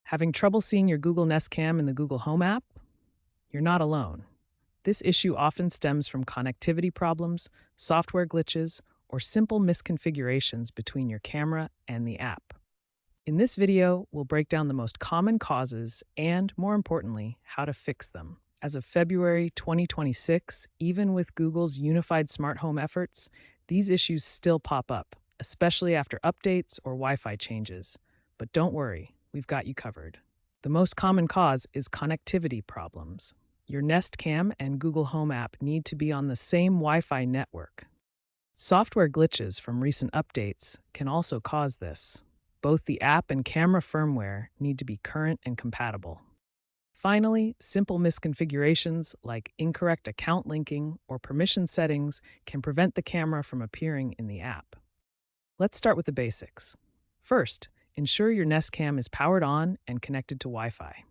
Having trouble seeing your Google Nest Cam in the Google Home app? You're not alone. This issue often stems from connectivity problems, software glitches, or simple misconfigurations between your camera and the app. In this video, we'll break down the most common causes and, more importantly, how to fix them. As of February 2026, even with Google's unified smart home efforts, these issues still pop up, especially after updates or Wi-Fi changes. But don't worry, we've got you covered. The most common cause is connectivity problems. Your Nest Cam and Google Home app need to be on the same Wi-Fi network. Software glitches from recent updates can also cause this. Both the app and camera firmware need to be current and compatible. Finally, simple misconfigurations like incorrect account linking or permission settings can prevent the camera from appearing in the app. Let's start with the basics. First, ensure your Nest Cam is powered on and connected to Wi-Fi.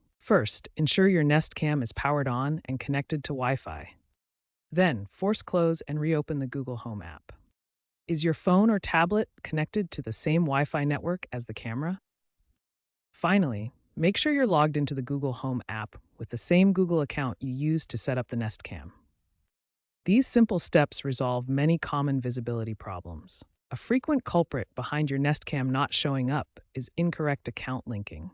Then, force close and reopen the Google Home app. Is your phone or tablet connected to the same Wi-Fi network as the camera? Finally, make sure you're logged into the Google Home app with the same Google account you used to set up the Nest Cam. These simple steps resolve many common visibility problems. A frequent culprit behind your Nest Cam not showing up is incorrect account linking.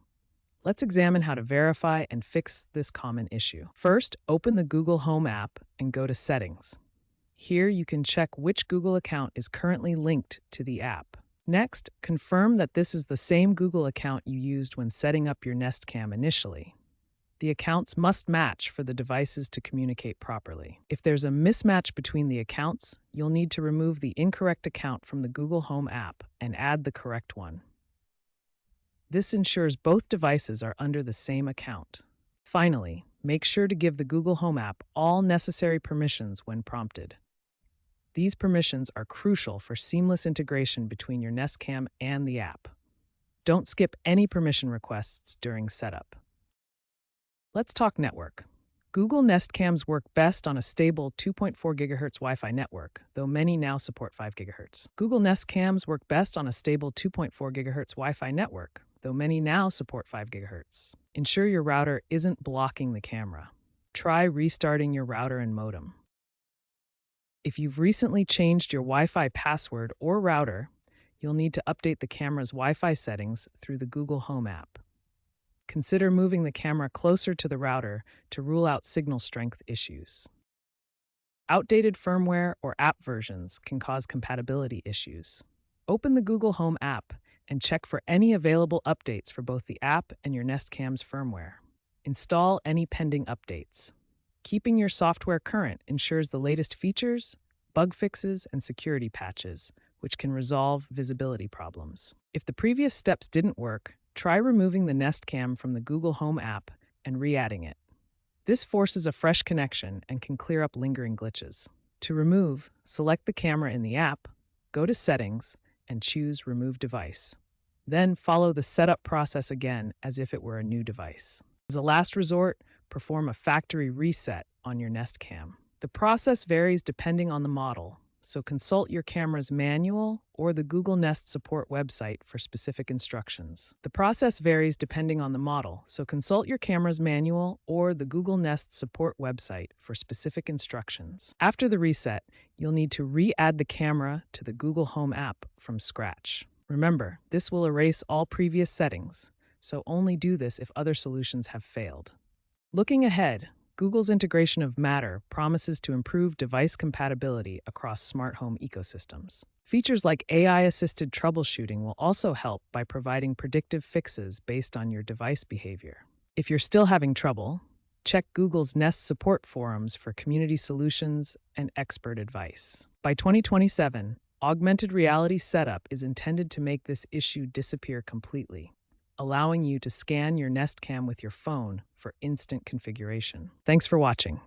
Let's examine how to verify and fix this common issue. First, open the Google Home app and go to Settings. Here you can check which Google account is currently linked to the app. Next, confirm that this is the same Google account you used when setting up your Nest Cam initially. The accounts must match for the devices to communicate properly. If there's a mismatch between the accounts, you'll need to remove the incorrect account from the Google Home app and add the correct one. This ensures both devices are under the same account. Finally, make sure to give the Google Home app all necessary permissions when prompted. These permissions are crucial for seamless integration between your Nest Cam and the app. Don't skip any permission requests during setup. Let's talk network. Google Nest Cams work best on a stable 2.4 GHz Wi-Fi network, though many now support 5 GHz. Google Nest Cams work best on a stable 2.4 GHz Wi-Fi network, though many now support 5 GHz. Ensure your router isn't blocking the camera. Try restarting your router and modem. If you've recently changed your Wi-Fi password or router, you'll need to update the camera's Wi-Fi settings through the Google Home app. Consider moving the camera closer to the router to rule out signal strength issues. Outdated firmware or app versions can cause compatibility issues. Open the Google Home app and check for any available updates for both the app and your Nest Cam's firmware. Install any pending updates. Keeping your software current ensures the latest features, bug fixes, and security patches, which can resolve visibility problems. If the previous steps didn't work, try removing the Nest Cam from the Google Home app and re-adding it. This forces a fresh connection and can clear up lingering glitches. To remove, select the camera in the app, go to Settings, and choose Remove Device. Then follow the setup process again as if it were a new device. As a last resort, perform a factory reset on your Nest Cam. The process varies depending on the model, so consult your camera's manual or the Google Nest Support website for specific instructions. After the reset, you'll need to re-add the camera to the Google Home app from scratch. Remember, this will erase all previous settings, so only do this if other solutions have failed. Looking ahead, Google's integration of Matter promises to improve device compatibility across smart home ecosystems. Features like AI-assisted troubleshooting will also help by providing predictive fixes based on your device behavior. If you're still having trouble, check Google's Nest support forums for community solutions and expert advice. By 2027, augmented reality setup is intended to make this issue disappear completely, allowing you to scan your Nest Cam with your phone for instant configuration. Thanks for watching.